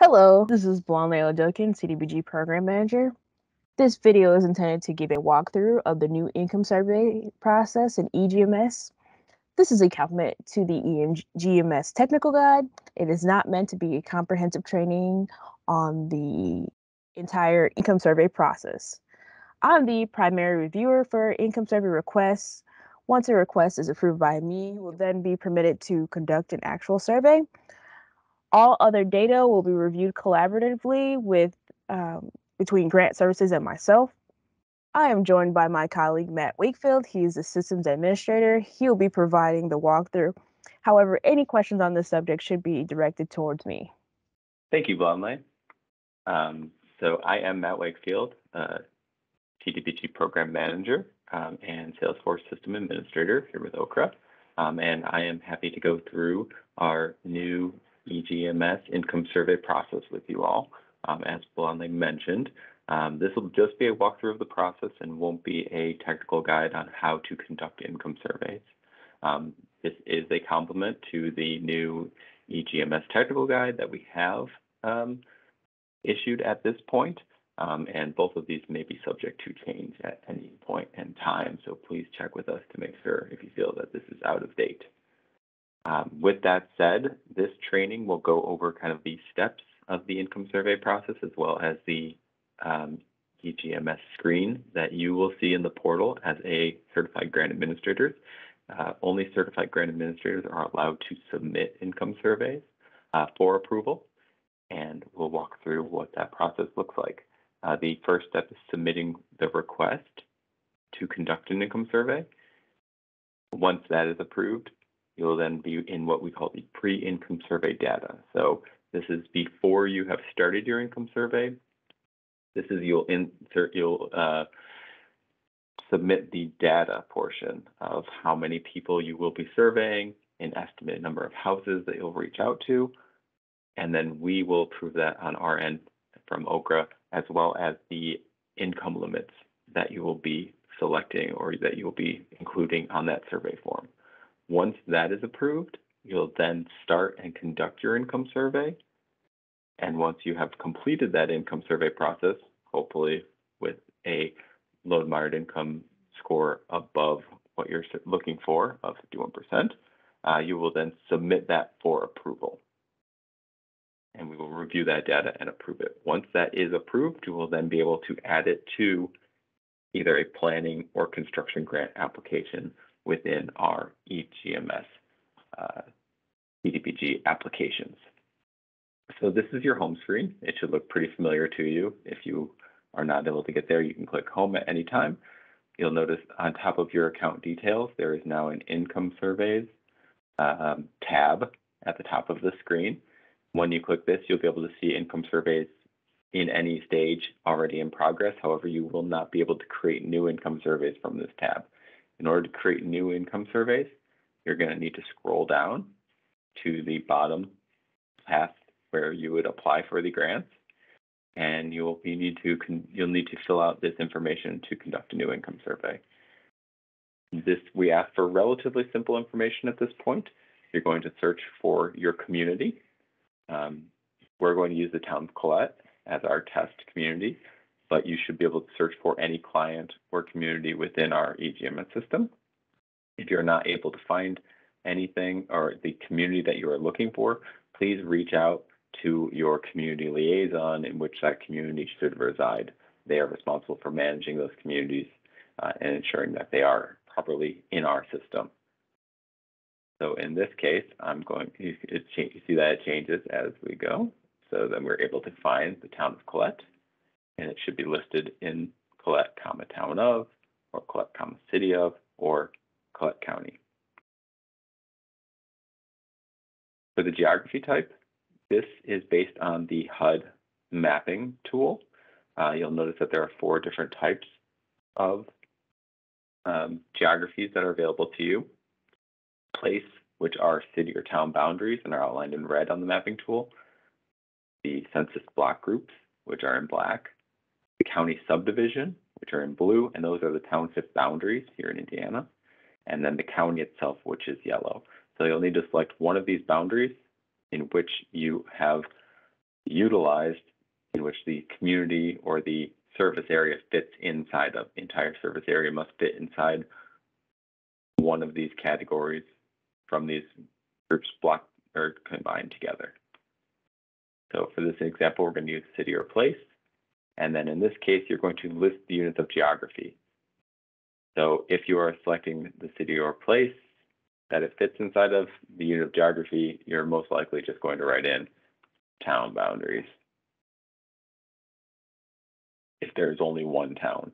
Hello, this is Blonde Layla Duncan, CDBG Program Manager. This video is intended to give a walkthrough of the new income survey process in eGMS. This is a complement to the eGMS technical guide. It is not meant to be a comprehensive training on the entire income survey process. I'm the primary reviewer for income survey requests. Once a request is approved by me, we'll then be permitted to conduct an actual survey. All other data will be reviewed collaboratively between grant services and myself. I am joined by my colleague Matt Wakefield. He's the systems administrator. He'll be providing the walkthrough. However, any questions on this subject should be directed towards me. Thank you, Blonde. So I am Matt Wakefield, TDBG Program Manager and Salesforce System Administrator here with Okra. And I am happy to go through our new eGMS income survey process with you all. As Blonde mentioned, this will just be a walkthrough of the process and won't be a technical guide on how to conduct income surveys. This is a complement to the new eGMS technical guide that we have issued at this point. And both of these may be subject to change at any point in time. So please check with us to make sure if you feel that this is out of date. With that said, this training will go over kind of the steps of the income survey process as well as the eGMS screen that you will see in the portal as a certified grant administrator. Only certified grant administrators are allowed to submit income surveys for approval, and we'll walk through what that process looks like. The first step is submitting the request to conduct an income survey. Once that is approved, you'll then be in what we call the pre-income survey data. So this is before you have started your income survey. This is you'll submit the data portion of how many people you will be surveying, an estimated number of houses that you'll reach out to, and then we will approve that on our end from Okra, as well as the income limits that you will be selecting or that you will be including on that survey form. Once that is approved, you'll then start and conduct your income survey. And once you have completed that income survey process, hopefully with a low to moderate income score above what you're looking for of 51%, you will then submit that for approval. And we will review that data and approve it. Once that is approved, you will then be able to add it to either a planning or construction grant application within our eGMS CDBG applications. So this is your home screen. It should look pretty familiar to you. If you are not able to get there, you can click home at any time. You'll notice on top of your account details, there is now an income surveys tab at the top of the screen. When you click this, you'll be able to see income surveys in any stage already in progress. However, you will not be able to create new income surveys from this tab. In order to create new income surveys, you're going to need to scroll down to the bottom path where you would apply for the grants, and you'll need to fill out this information to conduct a new income survey. We ask for relatively simple information at this point. You're going to search for your community. We're going to use the town of Colette as our test community, but you should be able to search for any client or community within our eGMS system. If you're not able to find anything or the community that you are looking for, please reach out to your community liaison in which that community should reside. They are responsible for managing those communities and ensuring that they are properly in our system. So in this case, you see that it changes as we go. So then we're able to find the town of Colette, and it should be listed in Colette, town of, or Colette, city of, or Colette County. For the geography type, this is based on the HUD mapping tool. You'll notice that there are 4 different types of geographies that are available to you. Place, which are city or town boundaries and are outlined in red on the mapping tool. The census block groups, which are in black. The county subdivision, which are in blue, and those are the township boundaries here in Indiana. And then the county itself, which is yellow. So you'll need to select one of these boundaries in which you have utilized, in which the community or the service area fits inside of the entire service area must fit inside one of these categories from these groups blocked or combined together. So for this example, we're going to use city or place. And then in this case, you're going to list the units of geography. So if you are selecting the city or place that it fits inside of the unit of geography, you're most likely just going to write in town boundaries if there's only one town.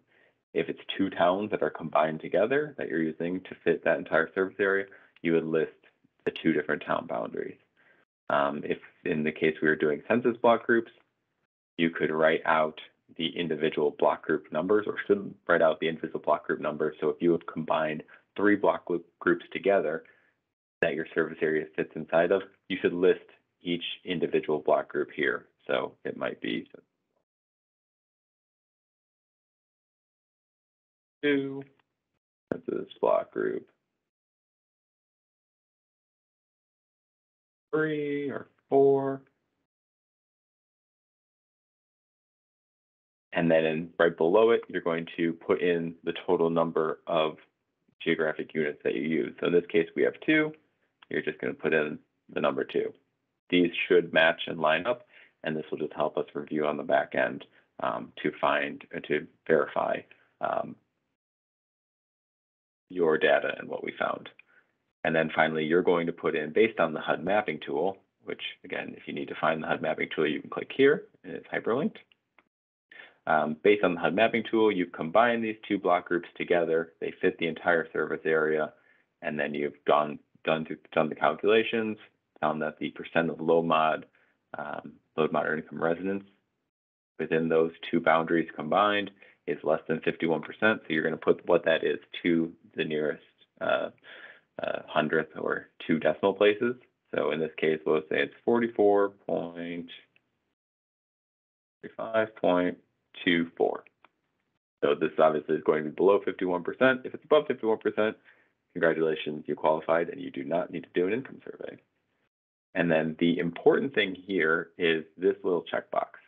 If it's two towns that are combined together that you're using to fit that entire service area, you would list the two different town boundaries. If in the case we were doing census block groups, you could write out the individual block group numbers, or should write out the individual block group numbers. So if you have combined 3 block groups together that your service area fits inside of, you should list each individual block group here. So it might be 2, census block group 3 or 4. And then right below it, you're going to put in the total number of geographic units that you use. So in this case, we have 2. You're just going to put in the number 2. These should match and line up, and this will just help us review on the back end to verify your data and what we found. And then finally, you're going to put in, based on the HUD mapping tool, which again, if you need to find the HUD mapping tool, you can click here, and it's hyperlinked. Based on the HUD mapping tool, you've combined these 2 block groups together. They fit the entire service area, and then you've done the calculations, found that the percent of low mod moderate income residents within those 2 boundaries combined is less than 51%. So you're going to put what that is to the nearest hundredth or 2 decimal places. So in this case, we'll say it's 44.35.24. So this obviously is going to be below 51%. If it's above 51%, congratulations, you qualified and you do not need to do an income survey. And then the important thing here is this little checkbox.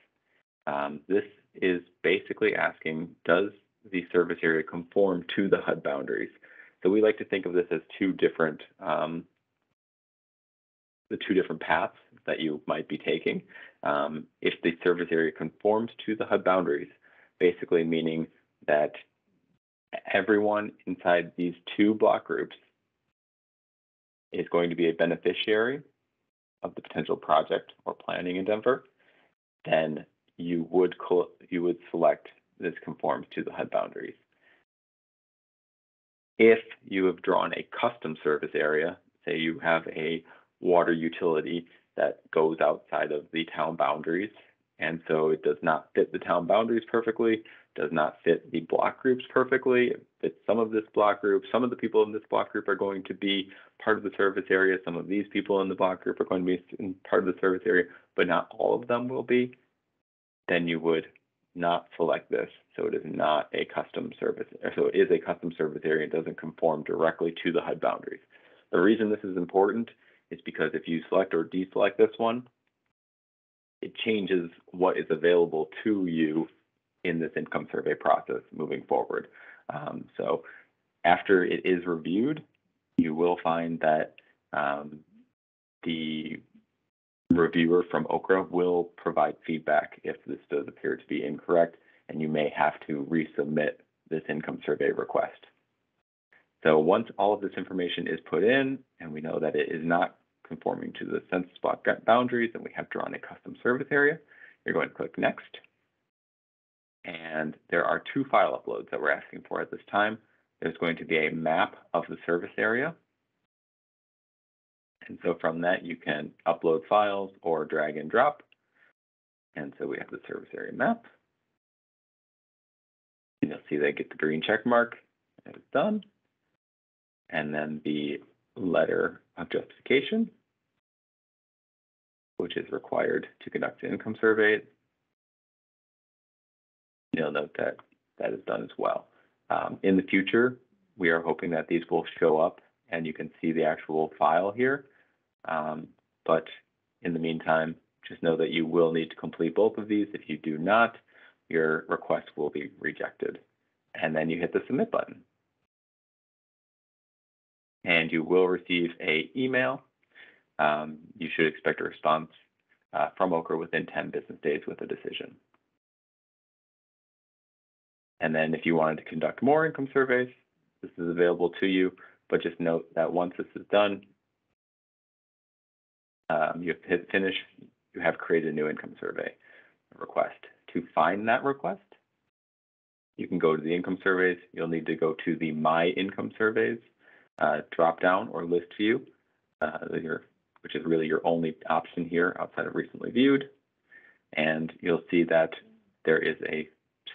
This is basically asking, does the service area conform to the HUD boundaries? So we like to think of this as the two different paths that you might be taking. If the service area conforms to the HUD boundaries, basically meaning that everyone inside these 2 block groups is going to be a beneficiary of the potential project or planning endeavor, then you would select this conforms to the HUD boundaries. If you have drawn a custom service area, say you have a water utility that goes outside of the town boundaries, and so it does not fit the town boundaries perfectly, does not fit the block groups perfectly, it fits some of this block group, some of the people in this block group are going to be part of the service area, some of these people in the block group are going to be part of the service area, but not all of them will be, then you would not select this. So it is not a custom service, so it is a custom service area. It doesn't conform directly to the HUD boundaries. The reason this is important is because if you select or deselect this one, it changes what is available to you in this income survey process moving forward. So after it is reviewed, you will find that the reviewer from Okra will provide feedback if this does appear to be incorrect, and you may have to resubmit this income survey request. So once all of this information is put in, and we know that it is not conforming to the census block boundaries, and we have drawn a custom service area, you're going to click Next. And there are 2 file uploads that we're asking for at this time. There's going to be a map of the service area. And so from that, you can upload files or drag and drop. And so we have the service area map. And you'll see they get the green check mark. It's done. And then the letter of justification, which is required to conduct an income survey. You'll note that that is done as well. In the future, we are hoping that these will show up and you can see the actual file here. But in the meantime, Just know that you will need to complete both of these. If you do not, your request will be rejected. And then you hit the submit button. And you will receive an email. You should expect a response from Okra within 10 business days with a decision. And then if you wanted to conduct more income surveys, this is available to you, but just note that once this is done, you have to hit finish, you have created a new income survey request. To find that request, you can go to the income surveys. You'll need to go to the My Income Surveys drop down or list view, which is really your only option here outside of recently viewed. And you'll see that there is a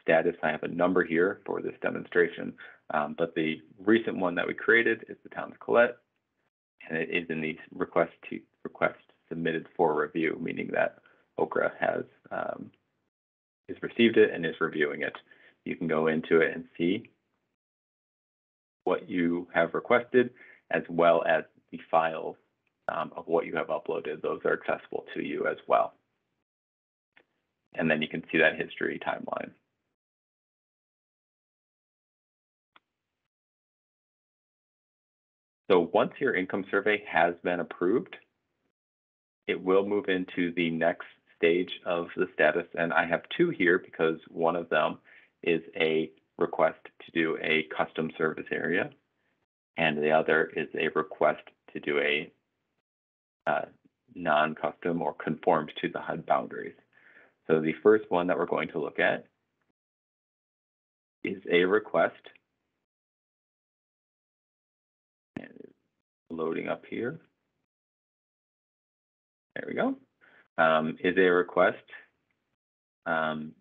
status. I have a number here for this demonstration, but the recent one that we created is the town of Colette, and it is in the request submitted for review, meaning that Okra has received it and is reviewing it. You can go into it and see what you have requested, as well as the files of what you have uploaded. Those are accessible to you as well. And then you can see that history timeline. So once your income survey has been approved, it will move into the next stage of the status. And I have two here because one of them is a request to do a custom service area, and the other is a request to do a non-custom or conforms to the HUD boundaries. So the first one that we're going to look at is a request. And it's loading up here. There we go. Is a request. And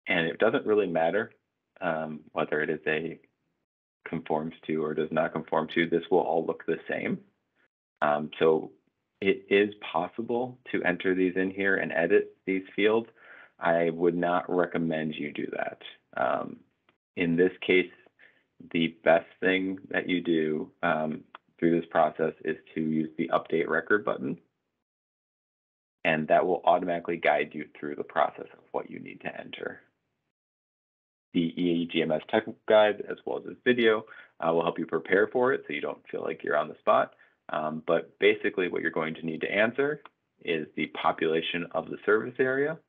it doesn't really matter whether it is a conforms to or does not conform to. This will all look the same. So it is possible to enter these in here and edit these fields. I would not recommend you do that. In this case, the best thing that you do through this process is to use the update record button, and that will automatically guide you through the process of what you need to enter. The eGMS technical guide, as well as this video, will help you prepare for it so you don't feel like you're on the spot. But basically what you're going to need to answer is the population of the service area.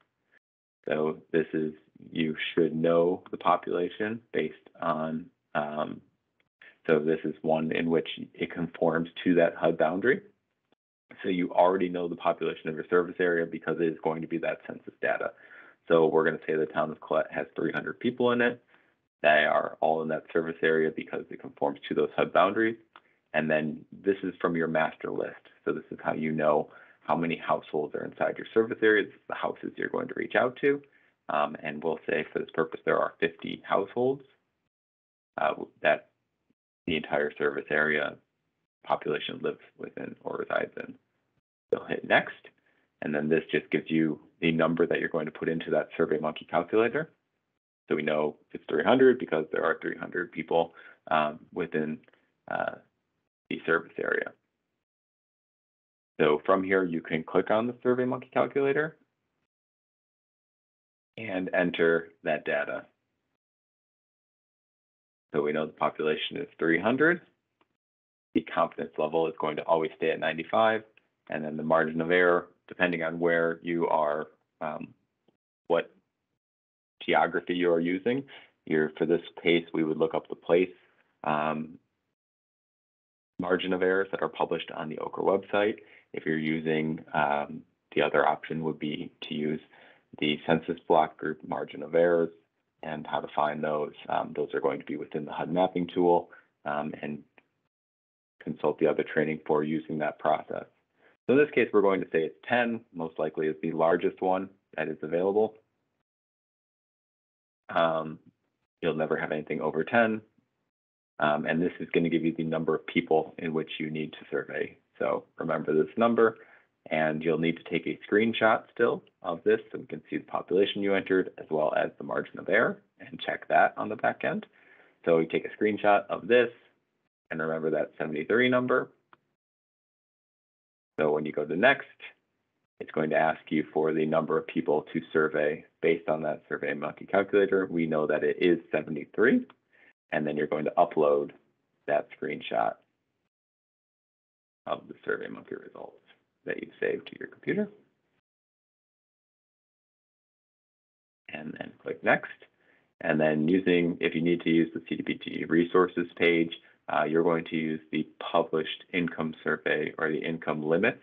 So this is, you should know the population based on, so this is one in which it conforms to that HUD boundary. So you already know the population of your service area because it is going to be that census data. So we're going to say the town of Colette has 300 people in it. They are all in that service area because it conforms to those HUD boundaries. And then this is from your master list. So this is how you know how many households are inside your service area. This is the houses you're going to reach out to. And we'll say for this purpose, there are 50 households that the entire service area population lives within or resides in. So hit next. And then this just gives you the number that you're going to put into that SurveyMonkey calculator. So we know it's 300 because there are 300 people within the service area. So from here, you can click on the SurveyMonkey calculator and enter that data. So we know the population is 300. The confidence level is going to always stay at 95. And then the margin of error, depending on where you are, what geography you are using. For this case, we would look up the place margin of errors that are published on the Okra website. If you're using, the other option would be to use the census block group margin of errors and how to find those. Those are going to be within the HUD mapping tool, and consult the other training for using that process. So in this case, we're going to say it's 10, most likely is the largest one that is available. You'll never have anything over 10. And this is going to give you the number of people in which you need to survey. So remember this number, and you'll need to take a screenshot still of this so we can see the population you entered as well as the margin of error and check that on the back end. So you take a screenshot of this and remember that 73 number. So when you go to next, It's going to ask you for the number of people to survey based on that SurveyMonkey calculator. We know that it is 73, and then you're going to upload that screenshot of the SurveyMonkey results that you've saved to your computer. And then click Next. And then if you need to use the CDBG resources page, you're going to use the published income survey or the income limits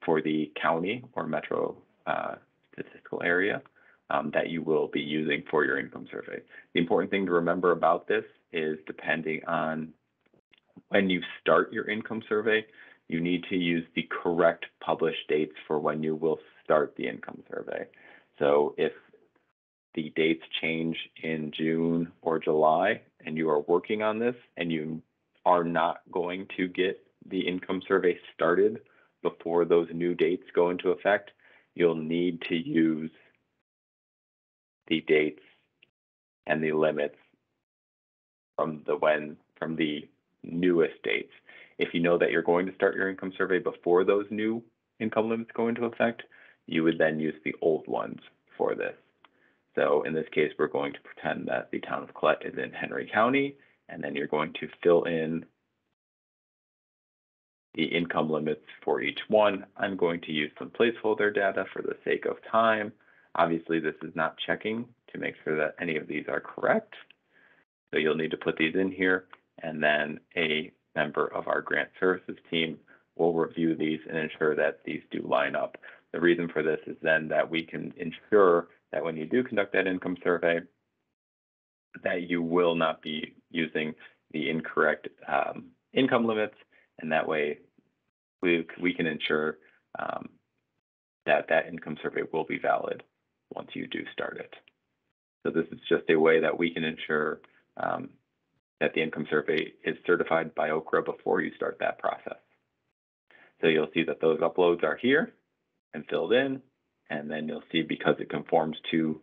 for the county or metro statistical area that you will be using for your income survey. The important thing to remember about this is depending on when you start your income survey, you need to use the correct published dates for when you will start the income survey. So if the dates change in June or July and you are working on this and you are not going to get the income survey started before those new dates go into effect, you'll need to use the dates and the limits from the newest dates. If you know that you're going to start your income survey before those new income limits go into effect, you would then use the old ones for this. So in this case, we're going to pretend that the town of Colette is in Henry County, and then you're going to fill in the income limits for each one. I'm going to use some placeholder data for the sake of time. Obviously, this is not checking to make sure that any of these are correct. So you'll need to put these in here, and then a member of our grant services team will review these and ensure that these do line up. The reason for this is then that we can ensure that when you do conduct that income survey, that you will not be using the incorrect income limits, and that way we can ensure that income survey will be valid once you do start it. So this is just a way that we can ensure that the income survey is certified by OCRA before you start that process. So you'll see that those uploads are here and filled in, and then you'll see because it conforms to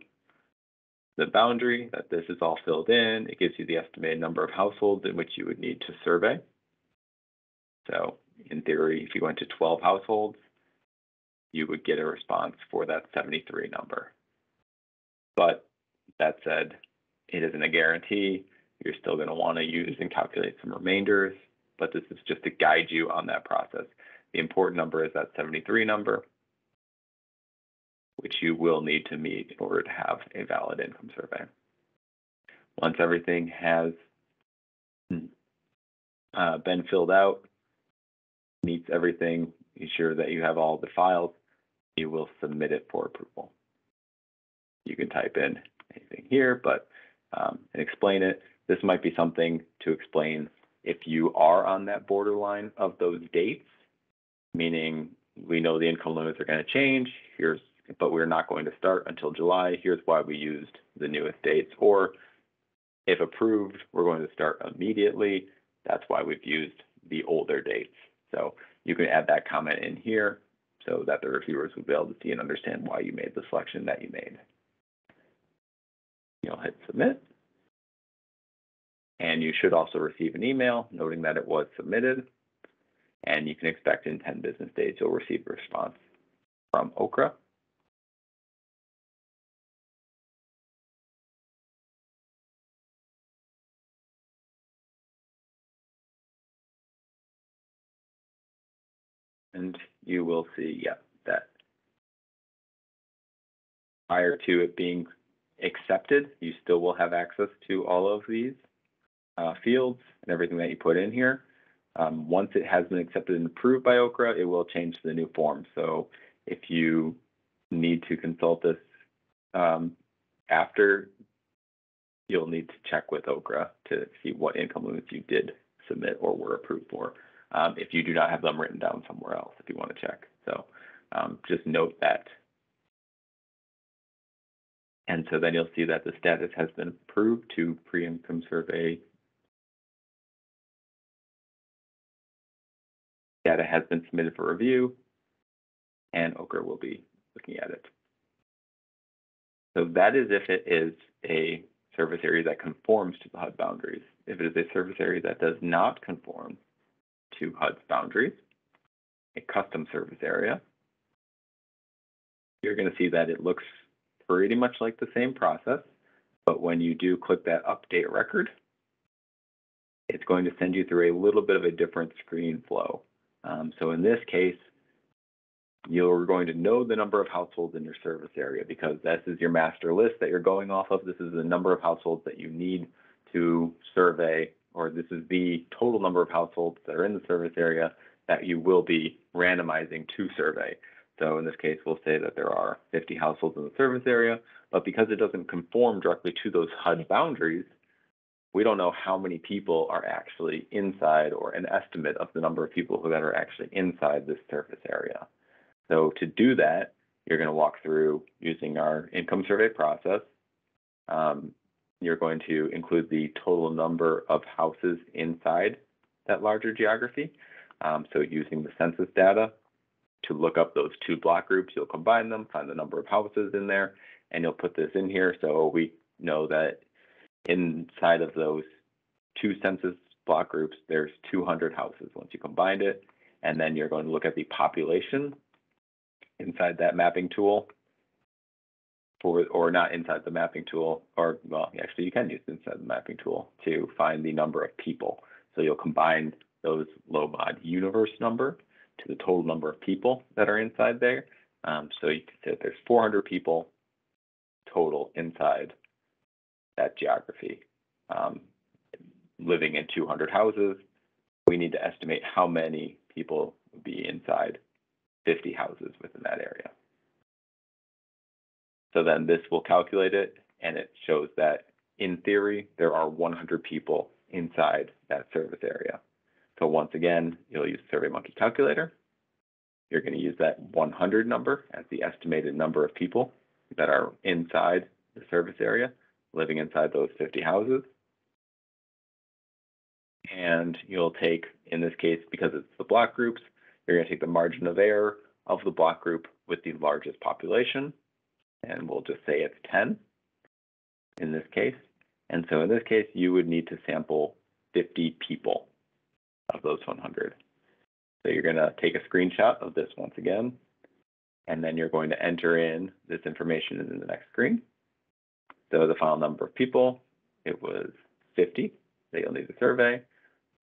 the boundary that this is all filled in. It gives you the estimated number of households in which you would need to survey. So in theory, if you went to 12 households, you would get a response for that 73 number. But that said, it isn't a guarantee. You're still going to want to use and calculate some remainders, but this is just to guide you on that process. The important number is that 73 number, which you will need to meet in order to have a valid income survey. Once everything has been filled out, meets everything, ensure that you have all the files, you will submit it for approval. You can type in anything here, but and explain it. This might be something to explain if you are on that borderline of those dates, meaning we know the income limits are going to change, but we're not going to start until July. Here's why we used the newest dates. Or if approved, we're going to start immediately. That's why we've used the older dates. So you can add that comment in here so that the reviewers will be able to see and understand why you made the selection that you made. You'll hit submit. And you should also receive an email noting that it was submitted. And you can expect in 10 business days, you'll receive a response from OCRA. And you will see, that prior to it being accepted, you still will have access to all of these fields and everything that you put in here. Once it has been accepted and approved by OCRA, it will change to the new form. So if you need to consult this after, you'll need to check with OCRA to see what income limits you did submit or were approved for, if you do not have them written down somewhere else, if you want to check. So just note that. And so then you'll see that the status has been approved to pre-income survey. Data has been submitted for review, and OCRA will be looking at it. So that is if it is a service area that conforms to the HUD boundaries. If it is a service area that does not conform to HUD's boundaries, a custom service area, you're going to see that it looks pretty much like the same process, but when you do click that update record, it's going to send you through a little bit of a different screen flow. So in this case, you're going to know the number of households in your service area because this is your master list that you're going off of. This is the number of households that you need to survey, or this is the total number of households that are in the service area that you will be randomizing to survey. So in this case, we'll say that there are 50 households in the service area, but because it doesn't conform directly to those HUD boundaries, we don't know how many people are actually inside or an estimate of the number of people that are actually inside this surface area. So to do that, you're going to walk through using our income survey process. You're going to include the total number of houses inside that larger geography. So using the census data to look up those two block groups, you'll combine them, find the number of houses in there, and you'll put this in here so we know that inside of those two census block groups, there's 200 houses once you combined it. And then you're going to look at the population inside that mapping tool, or not inside the mapping tool, or well, actually you can use it inside the mapping tool to find the number of people. So you'll combine those low mod universe number to the total number of people that are inside there. So you can say that there's 400 people total inside that geography, living in 200 houses. We need to estimate how many people would be inside 50 houses within that area. So then this will calculate it, and it shows that in theory, there are 100 people inside that service area. So once again, you'll use SurveyMonkey calculator. You're going to use that 100 number as the estimated number of people that are inside the service area, living inside those 50 houses. And you'll take, in this case, because it's the block groups, you're going to take the margin of error of the block group with the largest population, and we'll just say it's 10 in this case. And so in this case, you would need to sample 50 people of those 100. So you're going to take a screenshot of this once again, and then you're going to enter in this information in the next screen. So the final number of people, it was 50 that you'll need to survey.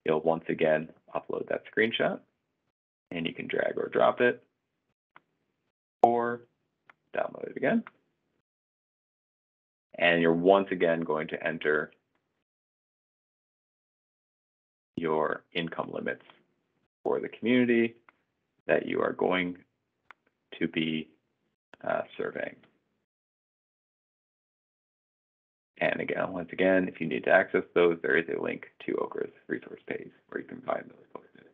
You'll once again upload that screenshot, and you can drag or drop it, or download it again. And you're once again going to enter your income limits for the community that you are going to be surveying. And again, once again, if you need to access those, there is a link to Okra's resource page where you can find those posted.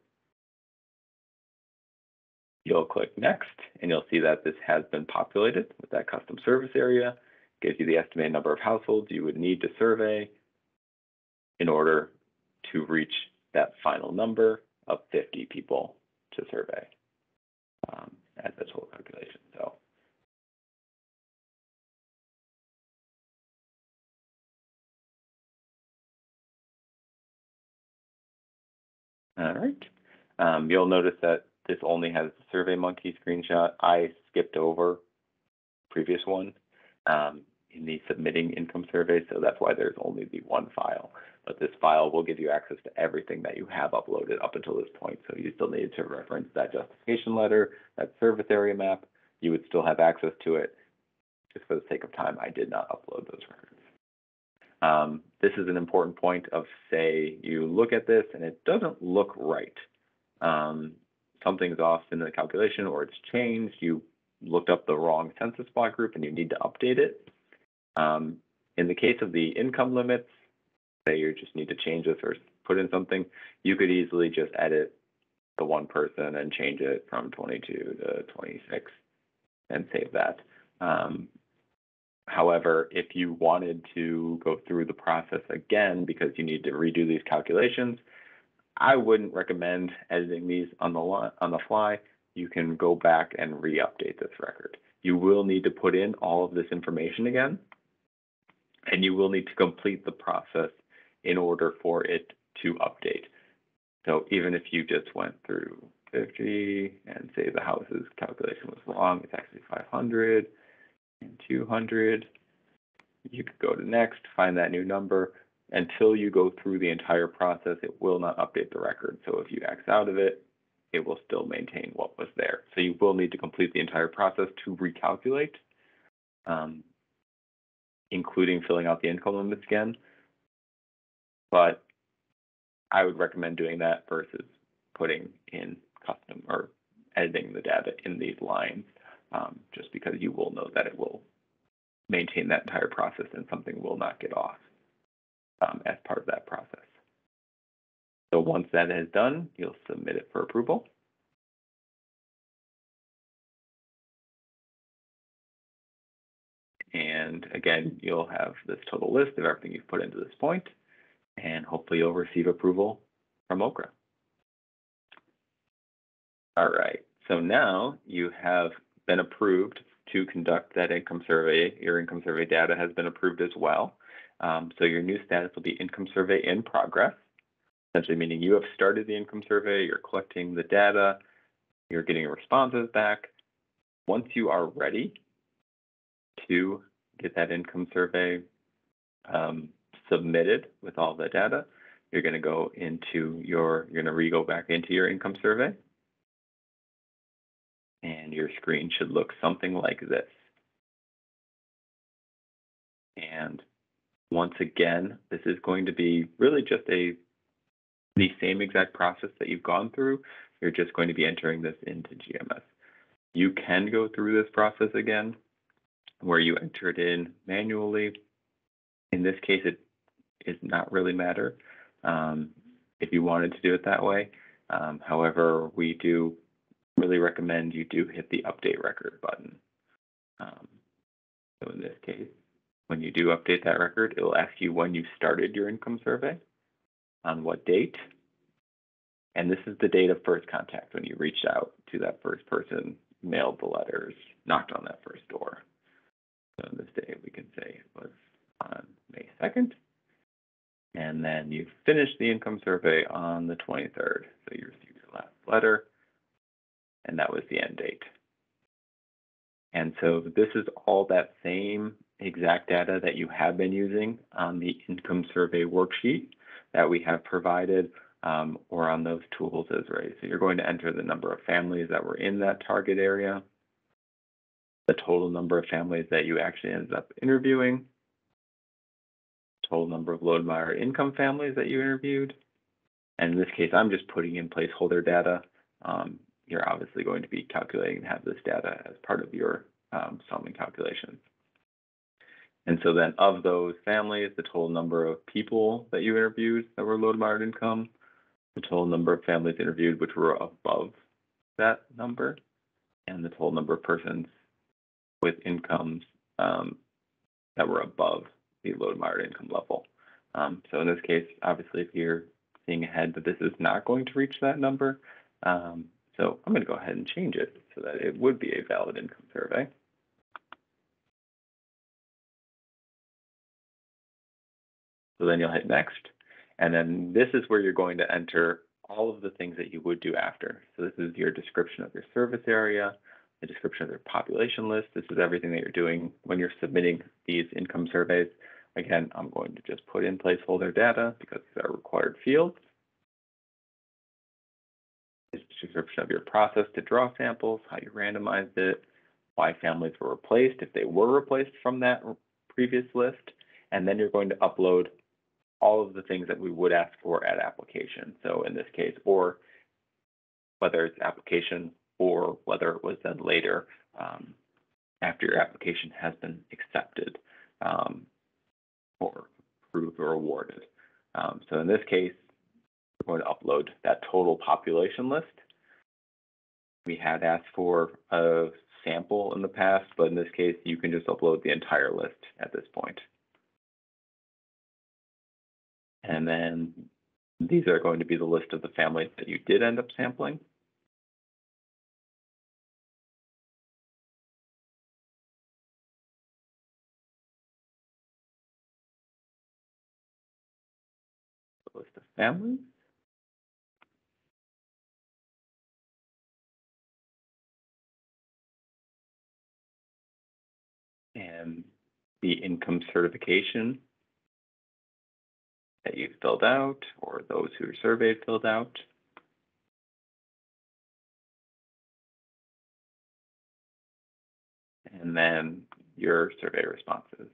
You'll click next, and you'll see that this has been populated with that custom service area. It gives you the estimated number of households you would need to survey in order to reach that final number of 50 people to survey as the total calculation. So all right. You'll notice that this only has the SurveyMonkey screenshot. I skipped over the previous one in the submitting income survey, so that's why there's only the one file. But this file will give you access to everything that you have uploaded up until this point. So you still need to reference that justification letter, that service area map. You would still have access to it. Just for the sake of time, I did not upload those records. This is an important point of, say, you look at this and it doesn't look right. Something's off in the calculation or it's changed. You looked up the wrong census block group and you need to update it. In the case of the income limits, say you just need to change this or put in something, you could easily just edit the one person and change it from 22 to 26 and save that. However, if you wanted to go through the process again because you need to redo these calculations, I wouldn't recommend editing these on the fly. You can go back and re-update this record. You will need to put in all of this information again, and you will need to complete the process in order for it to update. So even if you just went through 450, and say the house's calculation was wrong, it's actually 500 and 200. You could go to next, find that new number. Until you go through the entire process, it will not update the record. So if you X out of it, it will still maintain what was there. So you will need to complete the entire process to recalculate, including filling out the income limits again. But I would recommend doing that versus putting in custom or editing the data in these lines, just because you will know that it will maintain that entire process and something will not get off as part of that process. So once that is done, you'll submit it for approval. And again, you'll have this total list of everything you've put into this point, and hopefully you'll receive approval from OCRA. All right, so now you have been approved to conduct that income survey. Your income survey data has been approved as well. So your new status will be income survey in progress, essentially meaning you have started the income survey, you're collecting the data, you're getting responses back. Once you are ready to get that income survey submitted with all the data, you're going to go into you're going to re-go back into your income survey. And your screen should look something like this. And once again, this is going to be really just the same exact process that you've gone through. You're just going to be entering this into GMS. You can go through this process again, where you enter it in manually. In this case, it does not really matter if you wanted to do it that way. However, we do really recommend you do hit the update record button. So in this case, when you do update that record, it will ask you when you started your income survey, on what date, and this is the date of first contact, when you reached out to that first person, mailed the letters, knocked on that first door. So this day we can say it was on May 2nd, and then you finished the income survey on the 23rd. So you received your last letter, and that was the end date. And so this is all that same exact data that you have been using on the income survey worksheet that we have provided, or on those tools as right. So you're going to enter the number of families that were in that target area, the total number of families that you actually ended up interviewing, total number of low to moderate income families that you interviewed. And in this case, I'm just putting in placeholder data. You're obviously going to be calculating and have this data as part of your summing calculations. And so then of those families, the total number of people that you interviewed that were low to moderate income, the total number of families interviewed which were above that number, and the total number of persons with incomes that were above the low to moderate income level. So in this case, obviously, if you're seeing ahead that this is not going to reach that number, so I'm going to go ahead and change it so that it would be a valid income survey. So then you'll hit next, and then this is where you're going to enter all of the things that you would do after. So this is your description of your service area, the description of your population list. This is everything that you're doing when you're submitting these income surveys. Again, I'm going to just put in placeholder data because these are required fields. This is a description of your process to draw samples, how you randomized it, why families were replaced, if they were replaced from that previous list, and then you're going to upload all of the things that we would ask for at application. So in this case, or whether it's application or whether it was then later after your application has been accepted or approved or awarded. So in this case, we're going to upload that total population list. We had asked for a sample in the past, but in this case, you can just upload the entire list at this point. And then these are going to be the list of the families that you did end up sampling. The list of families. the income certification that you filled out or those who were surveyed filled out. And then your survey responses.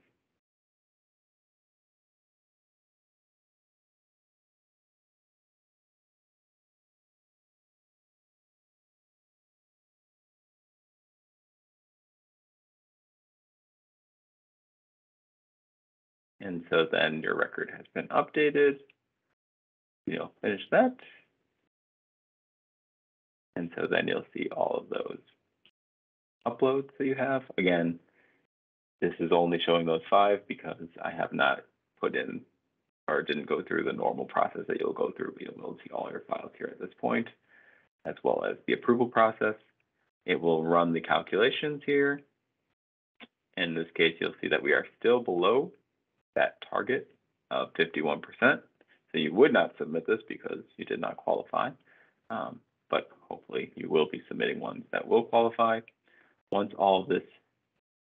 And so then your record has been updated. You'll finish that. And so then you'll see all of those uploads that you have. Again, this is only showing those 5 because I have not put in or didn't go through the normal process that you'll go through. You'll be able to see all your files here at this point, as well as the approval process. It will run the calculations here. In this case, you'll see that we are still below that target of 51%. So you would not submit this because you did not qualify, but hopefully you will be submitting ones that will qualify. Once all of this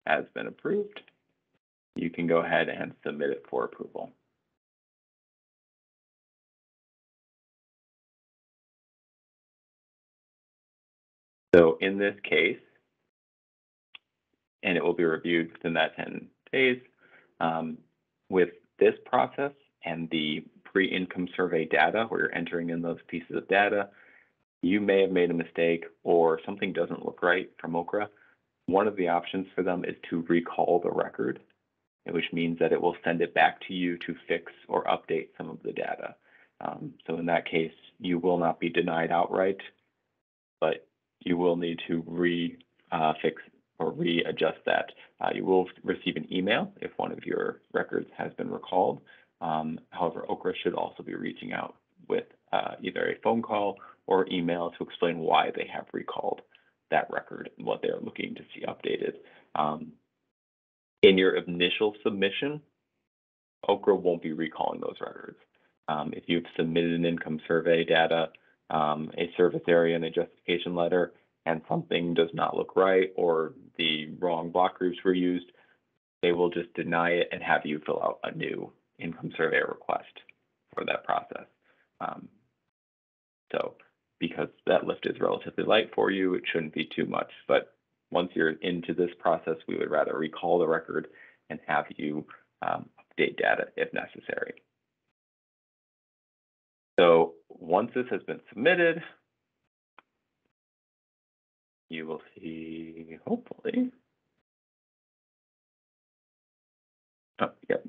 has been approved, you can go ahead and submit it for approval. So in this case, and it will be reviewed within that 10 days, with this process and the pre-income survey data, where you're entering in those pieces of data, you may have made a mistake or something doesn't look right from OCRA. One of the options for them is to recall the record, which means that it will send it back to you to fix or update some of the data. So in that case, you will not be denied outright, but you will need to fix or readjust that. You will receive an email if one of your records has been recalled. However, OCRA should also be reaching out with either a phone call or email to explain why they have recalled that record and what they're looking to see updated. In your initial submission, OCRA won't be recalling those records. If you've submitted an income survey data, a service area and a justification letter, and something does not look right or the wrong block groups were used, they will just deny it and have you fill out a new income survey request for that process. So because that lift is relatively light for you, it shouldn't be too much. But once you're into this process, we would rather recall the record and have you update data if necessary. So once this has been submitted, you will see, hopefully,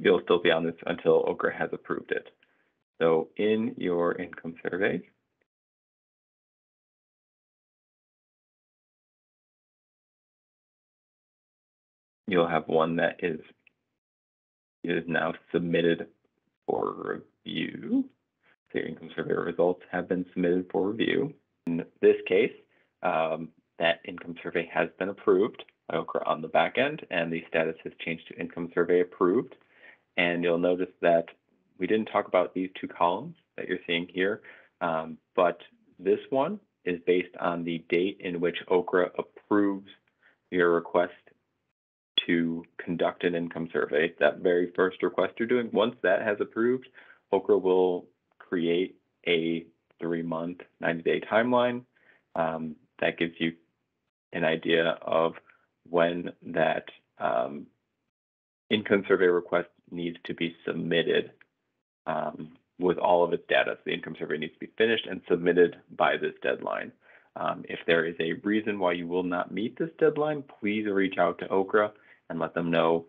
you'll still be on this until OCRA has approved it. So in your income survey, you'll have one that is now submitted for review. So your income survey results have been submitted for review. In this case, that income survey has been approved by OCRA on the back end, and the status has changed to income survey approved. And you'll notice that we didn't talk about these 2 columns that you're seeing here, but this one is based on the date in which OCRA approves your request to conduct an income survey. That very first request you're doing, once that has approved, OCRA will create a 3-month, 90-day timeline that gives you an idea of when that income survey request needs to be submitted with all of its data. So the income survey needs to be finished and submitted by this deadline. If there is a reason why you will not meet this deadline, please reach out to OCRA and let them know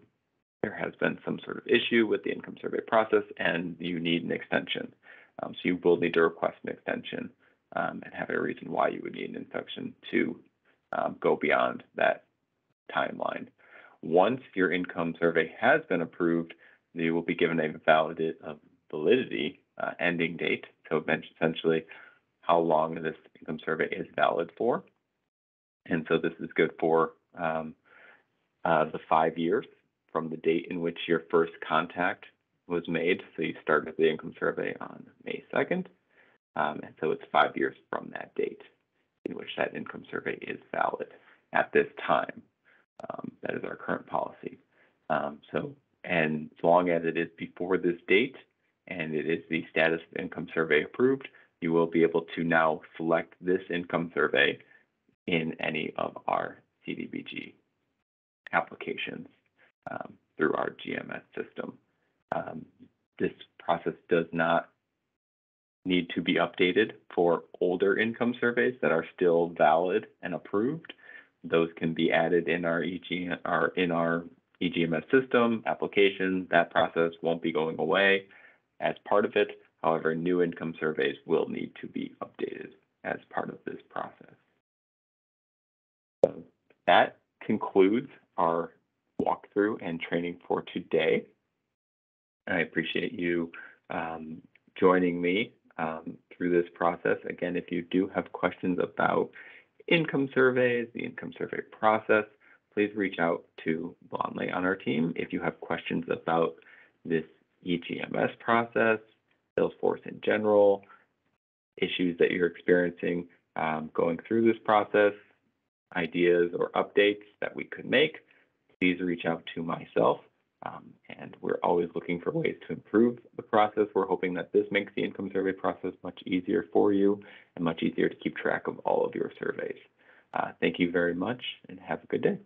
there has been some sort of issue with the income survey process and you need an extension. So you will need to request an extension and have a reason why you would need an extension to go beyond that timeline. Once your income survey has been approved, you will be given a validity ending date. So essentially how long this income survey is valid for. And so this is good for the 5 years from the date in which your first contact was made. So you started the income survey on May 2nd. And so it's 5 years from that date in which that income survey is valid at this time. That is our current policy. So And as long as it is before this date and it is the status of income survey approved, you will be able to now select this income survey in any of our CDBG applications through our GMS system. This process does not need to be updated for older income surveys that are still valid and approved. Those can be added in our eGMS system application. That process won't be going away as part of it. However, new income surveys will need to be updated as part of this process. So that concludes our walkthrough and training for today. I appreciate you joining me through this process. Again, if you do have questions about income surveys, the income survey process, please reach out to Blonley on our team. If you have questions about this eGMS process, Salesforce in general, issues that you're experiencing going through this process, ideas or updates that we could make, please reach out to myself. And we're always looking for ways to improve the process. We're hoping that this makes the income survey process much easier for you and much easier to keep track of all of your surveys. Thank you very much and have a good day.